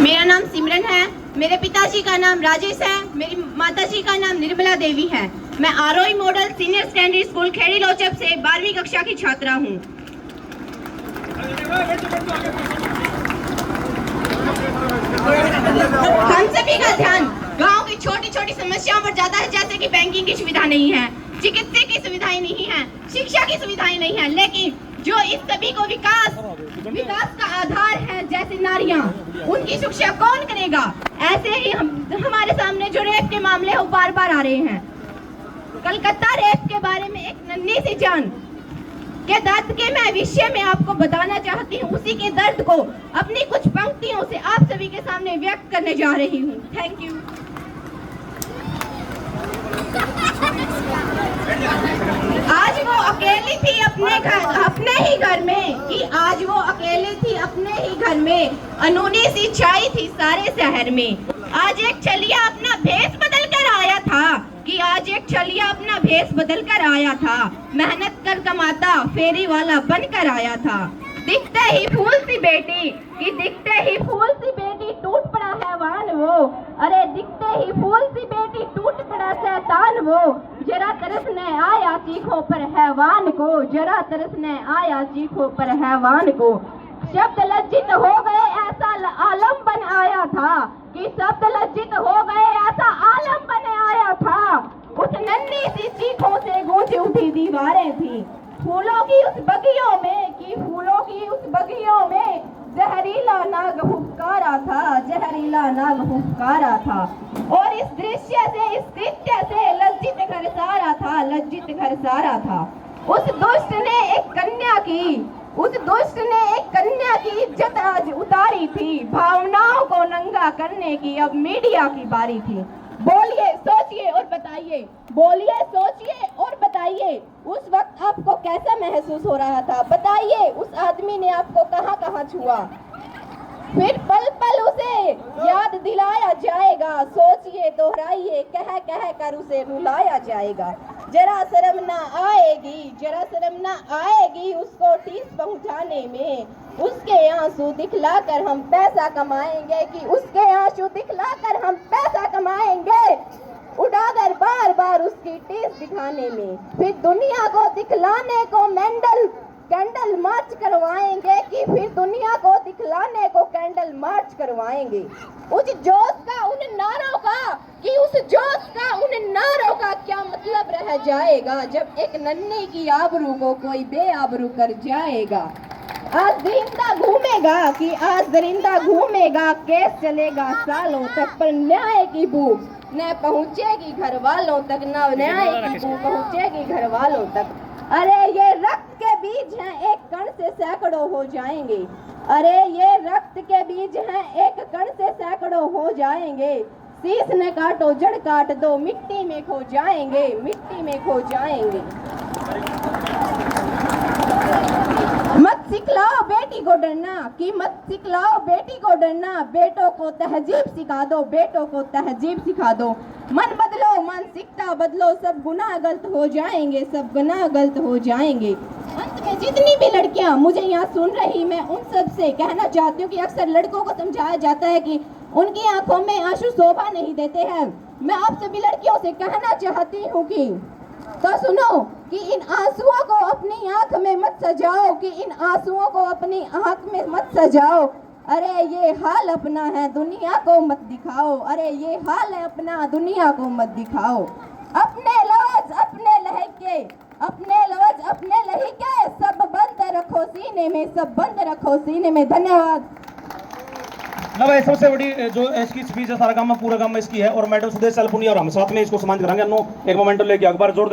मेरा नाम सिमरन है। मेरे पिताजी का नाम राजेश है। मेरी माताजी का नाम निर्मला देवी है। मैं Aarohi model senior secondary school Kheri Lochab से 12वीं कक्षा की छात्रा हूँ। हम सभी का ध्यान गांव की छोटी छोटी समस्याओं पर जाता है, जैसे कि बैंकिंग की सुविधा नहीं है, चिकित्सा की सुविधाएं नहीं है, शिक्षा की सुविधाएं नहीं है, लेकिन जो इस सभी को विकास का आधार है, जैसे नारियां, उनकी शिक्षा कौन करेगा? ऐसे ही हमारे सामने जो रेप के मामले हो बार बार आ रहे हैं। कलकत्ता रेप के बारे में एक नन्ही सी जान के दर्द के मैं विषय में आपको बताना चाहती हूँ। उसी के दर्द को अपनी कुछ पंक्तियों से आप सभी के सामने व्यक्त करने जा रही हूँ। Thank you. आज वो अकेली थी अपने ही घर में, कि आज वो अकेली थी अपने ही घर में, अनूनी सी छाई थी सारे शहर में। आज एक छलिया अपना भेष बदल कर आया था, कि आज एक छलिया अपना भेष बदल कर आया था, मेहनत कर कमाता फेरी वाला बनकर आया था। दिखते ही फूल सी बेटी, कि दिखते ही फूल सी बेटी टूट पड़ा हैवान वो, अरे दिखते ही फूल सी बेटी टूट पड़ा शैतान वो, जरा तरसने आया चीखों पर हैवान को, जरा तरसने आया चीखों पर हैवान को। शब्द लज्जित हो गए ऐसा आलम बन आया था, कि शब्द लज्जित हो गए ऐसा आलम बन आया था। उस नन्ही सी चीखों से गूंज उठी दीवारें थी, फूलों की उस बगियों में, कि फूलों की उस बगियों में जहरीला नाग फुफकारा था, जहरीला नाग फुफकारा था। और इस दृश्य से, इस कृत्य से लज्जित घर सारा था, लज्जित घर सारा था। उस दुष्ट ने एक कन्या की इज्जत आज उतारी थी, भावनाओं को नंगा करने की अब मीडिया की बारी थी। बोलिए, सोचिए और बताइए, बोलिए, सोचिए और बताइए, उस वक्त आपको कैसा महसूस हो रहा था? बताइए, उस आदमी ने आपको कहां कहां छुआ? फिर पल पल उसे याद दिलाया जाएगा, सोचिए, दोहराइए, कह कह कर उसे रुलाया जाएगा। जरा शर्म ना आएगी, जरा शर्म ना आएगी उसको ठेस पहुंचाने में। उसके आंसू दिखलाकर हम पैसा कमाएंगे, कि उसके आंसू दिखलाकर हम पैसा कमाएंगे, उड़ाकर बार बार उसकी ठेस दिखाने में। फिर दुनिया को दिखलाने को कैंडल मार्च करवाएंगे, कि फिर दुनिया को दिखलाने को कैंडल मार्च करवाएंगे। उस जोश का, उन नारों का, कि उस जोश का, उन नारों का क्या मतलब रह जाएगा, जब एक नन्ही की आबरू को कोई बेआबरू कर जाएगा। आज दरिंदा घूमेगा, कि आज दरिंदा घूमेगा, केस चलेगा सालों तक, पर न्याय की बू न पहुंचेगी घर वालों तक, न न्याय की बू पहुंचेगी घर वालों तक। अरे ये रक्त के बीज हैं, एक कण से सैकड़ों हो जाएंगे। अरे ये रक्त के बीज हैं, एक कण से सैकड़ों हो जाएंगे। शीश ने काटो, जड़ काट दो, मिट्टी में खो जाएंगे, मिट्टी में खो जाएंगे। मत सिखलाओ बेटी को डरना, कि मत सिखलाओ बेटी को डरना, बेटों को तहजीब सिखा दो, बेटों को तहजीब सिखा दो। मन बदलो, मानसिकता बदलो, सब गुनाह गलत हो जाएंगे, सब गुनाह गलत हो जाएंगे। अंत में जितनी भी लड़कियां मुझे यहाँ सुन रही, मैं उन सब से कहना चाहती हूँ कि अक्सर लड़कों को समझाया जाता है कि उनकी आंखों में आंसू शोभा नहीं देते हैं। मैं आप सभी लड़कियों से कहना चाहती हूँ कि तो सुनो, कि इन आंसुओं को अपनी आंख में मत सजाओ, कि इन आंसुओं को अपनी आंख में मत सजाओ। अरे ये हाल अपना है, दुनिया को मत दिखाओ, अरे ये हाल है अपना, दुनिया को मत दिखाओ। अपने लफ्ज अपने लहके, अपने लफ्ज अपने लहके, सब बंद रखो सीने में, सब बंद रखो सीने में। धन्यवाद। भाई सबसे बड़ी जो इसकी स्पीच है सारा काम पूरा काम इसकी है, और मैडम सुदेश सेल्फुनी और हम साथ में इसको सम्मानित कराएंगे। एक मोमेंटो लेके एक बार जोर